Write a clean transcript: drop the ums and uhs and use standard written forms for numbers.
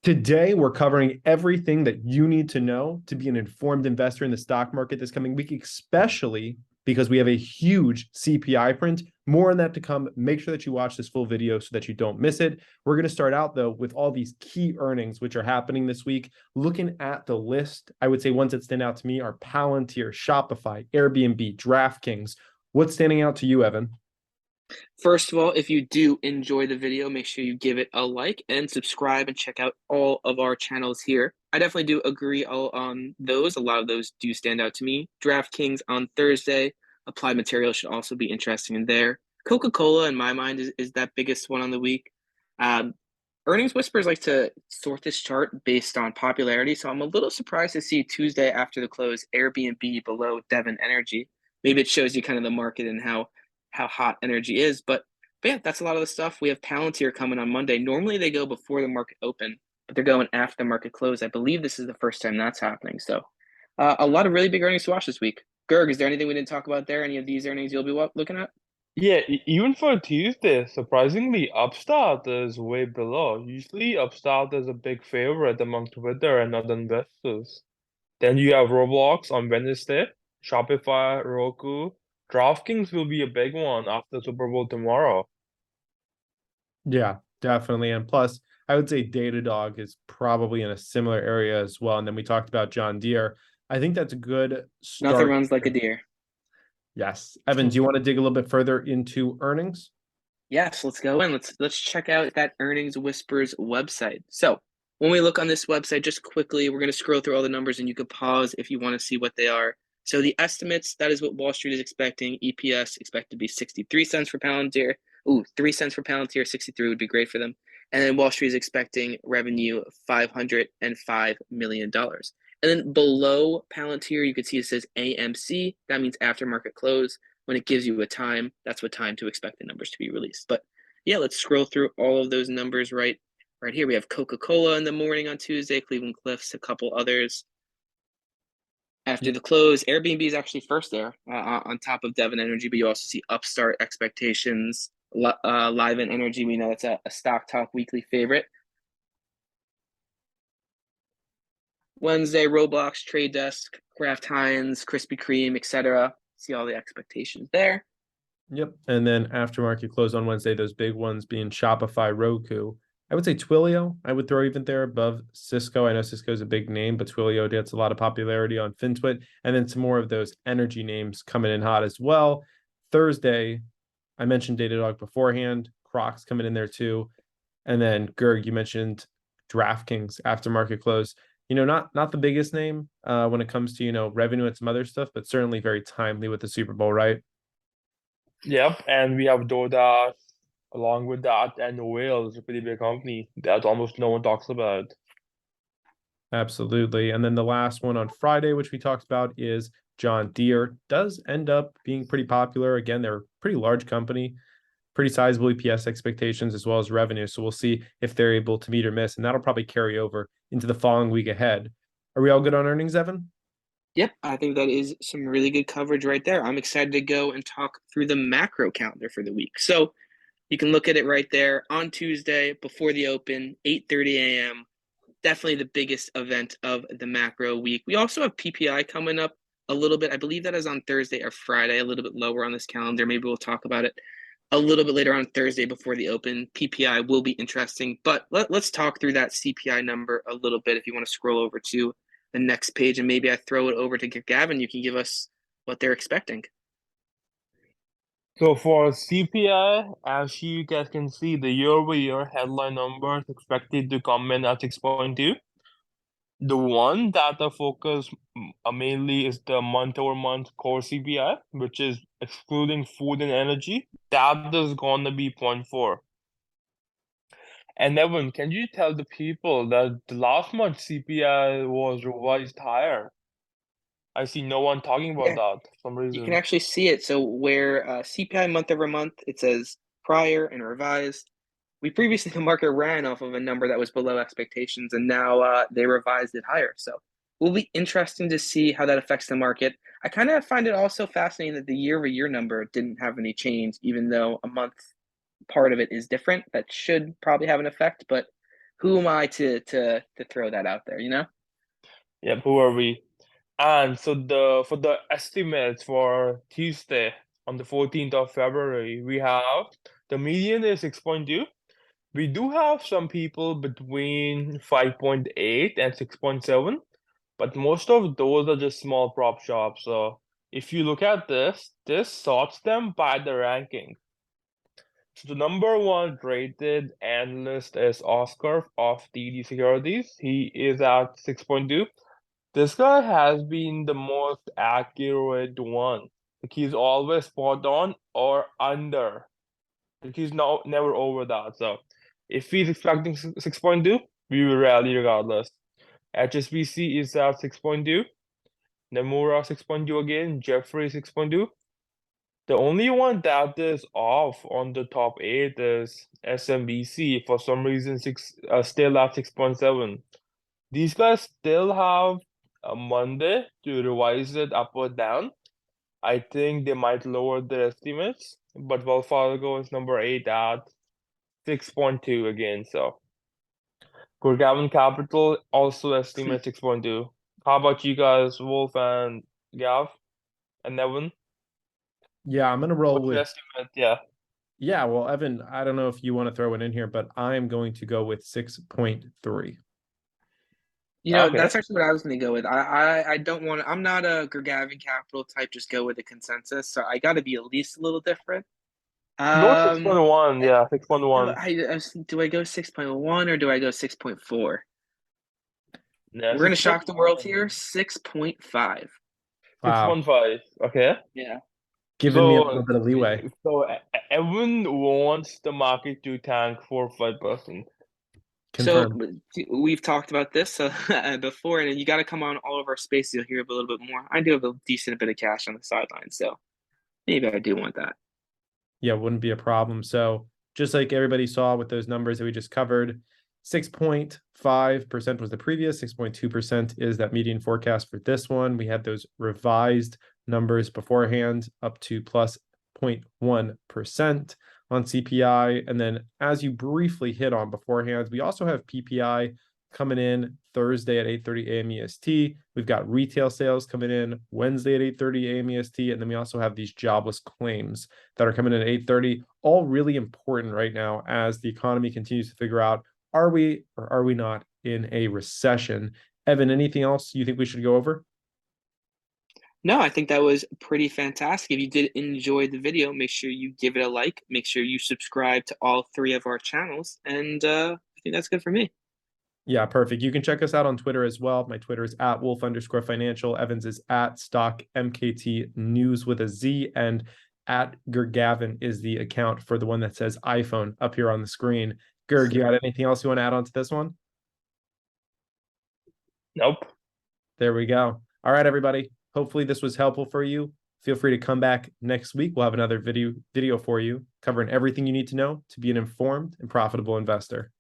Today, we're covering everything that you need to know to be an informed investor in the stock market this coming week, especially because we have a huge CPI print. More on that to come. Make sure that you watch this full video so that you don't miss it. We're going to start out, though, with all these key earnings which are happening this week. Looking at the list, I would say ones that stand out to me are Palantir, Shopify, Airbnb, DraftKings. What's standing out to you, Evan? First of all, if you do enjoy the video, make sure you give it a like and subscribe and check out all of our channels here. I definitely do agree on those. A lot of those do stand out to me. DraftKings on Thursday. Applied Materials should also be interesting in there. Coca-Cola, in my mind, is that biggest one on the week. Um, Earnings Whispers like to sort this chart based on popularity, so I'm a little surprised to see Tuesday after the close Airbnb below Devon Energy. Maybe it shows you kind of the market and how hot energy is. But yeah, that's a lot of the stuff. We have Palantir coming on Monday. Normally they go before the market open, but they're going after the market close. I believe this is the first time that's happening. So a lot of really big earnings to watch this week. Gerg, is there anything we didn't talk about there? Any of these earnings you'll be looking at? Yeah, even for Tuesday, surprisingly, Upstart is way below. Usually, Upstart is a big favorite among Twitter and other investors. Then you have Roblox on Wednesday, Shopify, Roku. DraftKings will be a big one after Super Bowl tomorrow. Yeah, definitely. And plus, I would say Datadog is probably in a similar area as well. And then we talked about John Deere. I think that's a good Nothing start. runs like a deer. Yes. Evan, do you want to dig a little bit further into earnings? Yes, let's go in. Let's check out that Earnings Whispers website. So when we look on this website, just quickly, we're going to scroll through all the numbers and you could pause if you want to see what they are. So the estimates, that is what Wall Street is expecting. EPS expected to be 63 cents for Palantir. Ooh, 3 cents for Palantir, 63 would be great for them. And then Wall Street is expecting revenue $505 million. And then below Palantir, you can see it says AMC. That means aftermarket close. When it gives you a time, that's what time to expect the numbers to be released. But yeah, let's scroll through all of those numbers right here. We have Coca-Cola in the morning on Tuesday, Cleveland Cliffs, a couple others. After the close, Airbnb is actually first there on top of Devon Energy, but you also see Upstart expectations, Livent Energy. We know that's a Stock Talk weekly favorite. Wednesday, Roblox, Trade Desk, Kraft Heinz, Krispy Kreme, etc. See all the expectations there. Yep. And then aftermarket close on Wednesday, those big ones being Shopify, Roku. I would say Twilio, I would throw even there above Cisco. I know Cisco is a big name, but Twilio gets a lot of popularity on FinTwit. And then some more of those energy names coming in hot as well. Thursday, I mentioned Datadog beforehand. Crocs coming in there too. And then Gerg, you mentioned DraftKings aftermarket close. Not the biggest name when it comes to, revenue and some other stuff, but certainly very timely with the Super Bowl, right? Yep, and we have DoorDash along with that, and Whale is a pretty big company that almost no one talks about. Absolutely. And then the last one on Friday, which we talked about, is John Deere. Does end up being pretty popular. Again, they're a pretty large company, pretty sizable EPS expectations as well as revenue. So we'll see if they're able to meet or miss, and that'll probably carry over into the following week ahead. Are we all good on earnings, Evan? Yep, I think that is some really good coverage right there. I'm excited to go and talk through the macro calendar for the week. So you can look at it right there on Tuesday before the open, 8:30 a.m. Definitely the biggest event of the macro week. We also have PPI coming up a little bit. I believe that is on Thursday or Friday, a little bit lower on this calendar. Maybe we'll talk about it a little bit later on Thursday before the open. PPI will be interesting, but let's talk through that CPI number a little bit. If you want to scroll over to the next page and maybe I throw it over to Gavin, you can give us what they're expecting. So for CPI, as you guys can see, the year-over-year headline number is expected to come in at 6.2. The one that the focus mainly is the month-over-month core CPI, which is excluding food and energy. That is going to be 0.4. And Evan, can you tell the people that the last month CPI was revised higher? I see no one talking about Yeah, that for some you can reason. actually see it. So where CPI month over month, it says prior and revised. We previously the market ran off of a number that was below expectations, and now they revised it higher. So it will be interesting to see how that affects the market. I kind of find it also fascinating that the year-over-year number didn't have any change, even though a month part of it is different. That should probably have an effect, but who am I to throw that out there, you know? Yep, who are we? And so for the estimates for Tuesday on the 14th of February, we have the median is 6.2. We do have some people between 5.8 and 6.7, but most of those are just small prop shops. So if you look at this sorts them by the ranking. So the number one rated analyst is Oscar of TD Securities. He is at 6.2. This guy has been the most accurate one. Like he's always spot on or under. Like he's never over that. So if he's expecting 6.2, we will rally regardless. HSBC is at 6.2. Nomura 6.2 again. Jeffrey 6.2. The only one that is off on the top 8 is SMBC. For some reason, still at 6.7. These guys still have a Monday to revise it up or down. I think they might lower their estimates, but Wells Fargo is number 8 at 6.2 again. So Gurgaon Capital also estimates 6.2. How about you guys, Wolf and Gav and Evan? Yeah, I'm gonna roll What's your with. estimate? Yeah. Yeah, well, Evan, I don't know if you want to throw it in here, but I'm going to go with 6.3. You know, Okay. that's actually what I was gonna go with. I don't want to. I'm not a Gurgavin Capital type. Just go with the consensus. So I got to be at least a little different. Go 6.1. Yeah, No, 6.1. do I go 6.1 or do I go 6.4? Yeah, We're gonna shock the world 6.1. here. 6.5. Wow, 6.5. Okay. Yeah. giving me a little bit of leeway. Evan wants the market to tank for 5%. So Confirmed. we've talked about this before, and you got to come on all of our spaces. You'll hear a little bit more. I do have a decent bit of cash on the sideline, so maybe I do want that. Yeah, wouldn't be a problem. So just like everybody saw with those numbers that we just covered, 6.5% was the previous, 6.2% is that median forecast for this one. We had those revised numbers beforehand up to plus 0.1% on CPI. And then as you briefly hit on beforehand, we also have PPI coming in Thursday at 8:30 a.m. EST. We've got retail sales coming in Wednesday at 8:30 a.m. EST. And then we also have these jobless claims that are coming in at 8:30. All really important right now as the economy continues to figure out, are we or are we not in a recession? Evan, anything else you think we should go over? No, I think that was pretty fantastic. If you did enjoy the video, make sure you give it a like. Make sure you subscribe to all 3 of our channels. And I think that's good for me. Yeah, perfect. You can check us out on Twitter as well. My Twitter is at wolf_financial. Evans is at stock MKT news with a Z, and at Gurgavin is the account for the one that says iPhone up here on the screen. Gurg, you got anything else you want to add on to this one? Nope. There we go. All right, everybody. Hopefully this was helpful for you. Feel free to come back next week. We'll have another video for you covering everything you need to know to be an informed and profitable investor.